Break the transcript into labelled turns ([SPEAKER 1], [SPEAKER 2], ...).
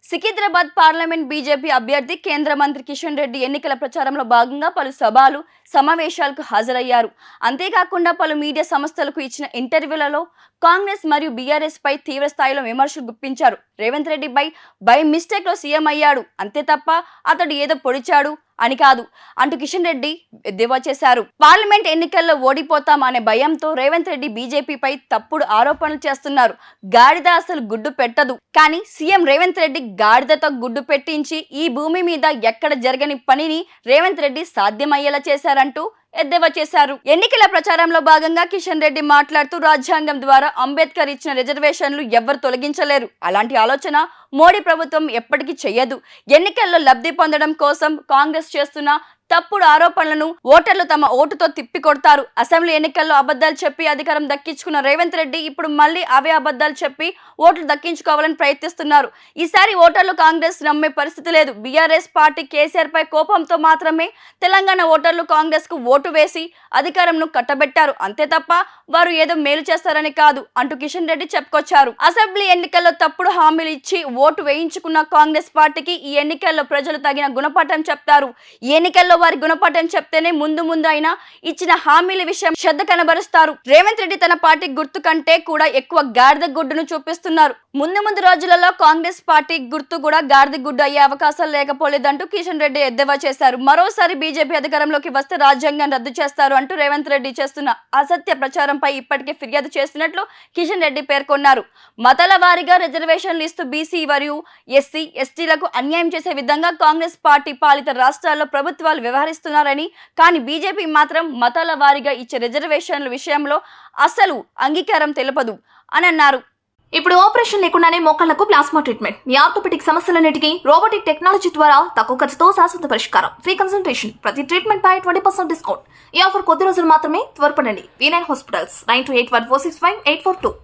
[SPEAKER 1] Secunderabad parliament BJP అభ్యర్థి కేంద్ర మంత్రి కిషన్ రెడ్డి ఎన్నికల ప్రచారంలో భాగంగా పలు సభలు సమావేశాలకు హాజరయ్యారు. అంతేకాకుండా పలు మీడియా సంస్థలకు ఇచ్చిన ఇంటర్వ్యూలలో కాంగ్రెస్ మరియు బీఆర్ఎస్ పై తీవ్ర స్థాయిలో విమర్శలు గుప్పించారు. రేవంత్ రెడ్డి బై మిస్టేక్ లో సీఎం అయ్యాడు అంతే తప్ప అతడు ఏదో పొడిచాడు అని కాదు అంటూ కిషన్ రెడ్డి ఎద్దేవా చేశారు. పార్లమెంట్ ఎన్నికల్లో ఓడిపోతాం అనే భయంతో రేవంత్ రెడ్డి బీజేపీపై తప్పుడు ఆరోపణలు చేస్తున్నారు. గాడిద అసలు గుడ్డు పెట్టదు, కానీ సీఎం రేవంత్ రెడ్డి గాడిదతో గుడ్డు పెట్టించి ఈ భూమి మీద ఎక్కడ జరగని పనిని రేవంత్ రెడ్డి సాధ్యమయ్యేలా చేశారంటూ ఎద్దేవా చేశారు. ఎన్నికల ప్రచారంలో భాగంగా కిషన్ రెడ్డి మాట్లాడుతూ రాజ్యాంగం ద్వారా అంబేద్కర్ ఇచ్చిన రిజర్వేషన్లు ఎవ్వరు తొలగించలేరు. అలాంటి ఆలోచన మోడీ ప్రభుత్వం ఎప్పటికీ చెయ్యదు. ఎన్నికల్లో లబ్ధి పొందడం కోసం కాంగ్రెస్ చేస్తున్న తప్పుడు ఆరోపణలను ఓటర్లు తమ ఓటుతో తిప్పికొడతారు. అసెంబ్లీ ఎన్నికల్లో అబద్ధాలు చెప్పి అధికారం దక్కించుకున్న రేవంత్ రెడ్డి ఇప్పుడు మళ్ళీ అవే అబద్ధాలు చెప్పి ఓట్లు దక్కించుకోవాలని ప్రయత్నిస్తున్నారు. ఈసారి ఓటర్లు కాంగ్రెస్ నమ్మే పరిస్థితి లేదు. బీఆర్ఎస్ పార్టీ కేసీఆర్ పై కోపంతో మాత్రమే తెలంగాణ ఓటర్లు కాంగ్రెస్ కు ఓటు వేసి అధికారంను కట్టబెట్టారు అంతే తప్ప వారు ఏదో మేలు చేస్తారని కాదు అంటూ కిషన్ రెడ్డి చెప్పుకొచ్చారు. అసెంబ్లీ ఎన్నికల్లో తప్పుడు హామీలు ఇచ్చి ఓటు వేయించుకున్న కాంగ్రెస్ పార్టీకి ఈ ఎన్నికల్లో ప్రజలు తగిన గుణపాఠం చెప్తారు. ఈ ఎన్నికల్లో వారి గుణపాఠం చెప్తేనే ముందు అయినా ఇచ్చిన హామీల విషయం శ్రద్ధ కనబరుస్తారు. రేవంత్ రెడ్డి తన పార్టీ గుర్తు కంటే కూడా ఎక్కువ గాడిద గుడ్డును చూపిస్తున్నారు. ముందు రోజులలో కాంగ్రెస్ పార్టీ గుర్తు కూడా గాడిద గుడ్డు అయ్యే అవకాశాలు లేకపోలేదంటూ కిషన్ రెడ్డి ఎద్దేవా చేశారు. మరోసారి బీజేపీ అధికారంలోకి వస్తే రాజ్యాంగం రద్దు చేస్తారు అంటూ రేవంత్ రెడ్డి చేస్తున్న అసత్య ప్రచారంపై ఇప్పటికే ఫిర్యాదు చేస్తున్నట్లు కిషన్ రెడ్డి పేర్కొన్నారు. మతాల వారీగా రిజర్వేషన్లు ఇస్తూ బీసీ మరియు ఎస్సీ ఎస్టీలకు అన్యాయం చేసే విధంగా కాంగ్రెస్ పార్టీ పాలిత రాష్ట్రాల్లో ప్రభుత్వాలు వ్యవహరిస్తున్నారని, కానీ బీజేపీ మాత్రం మతాల వారీగా ఇచ్చే రిజర్వేషన్ల విషయంలో అసలు అంగీకారం తెలుపదు అని అన్నారు.
[SPEAKER 2] ఇప్పుడు ఆపరేషన్ లేకుండానే మోకాళ్లకు ప్లాస్మా ట్రీట్మెంట్, మీ ఆర్థోపెటిక్ సమస్యలన్నిటికీ రోబోటిక్ టెక్నాలజీ ద్వారా తక్కువ ఖర్చుతో శాశ్వత పరిష్కారం, ఫ్రీ కన్సల్టేషన్, ప్రతి ట్రీట్మెంట్ పై 20% డిస్కౌంట్. ఈ ఆఫర్ కొద్ది రోజులు మాత్రమే, త్వరపడండి. V9 hospitals 9281465842.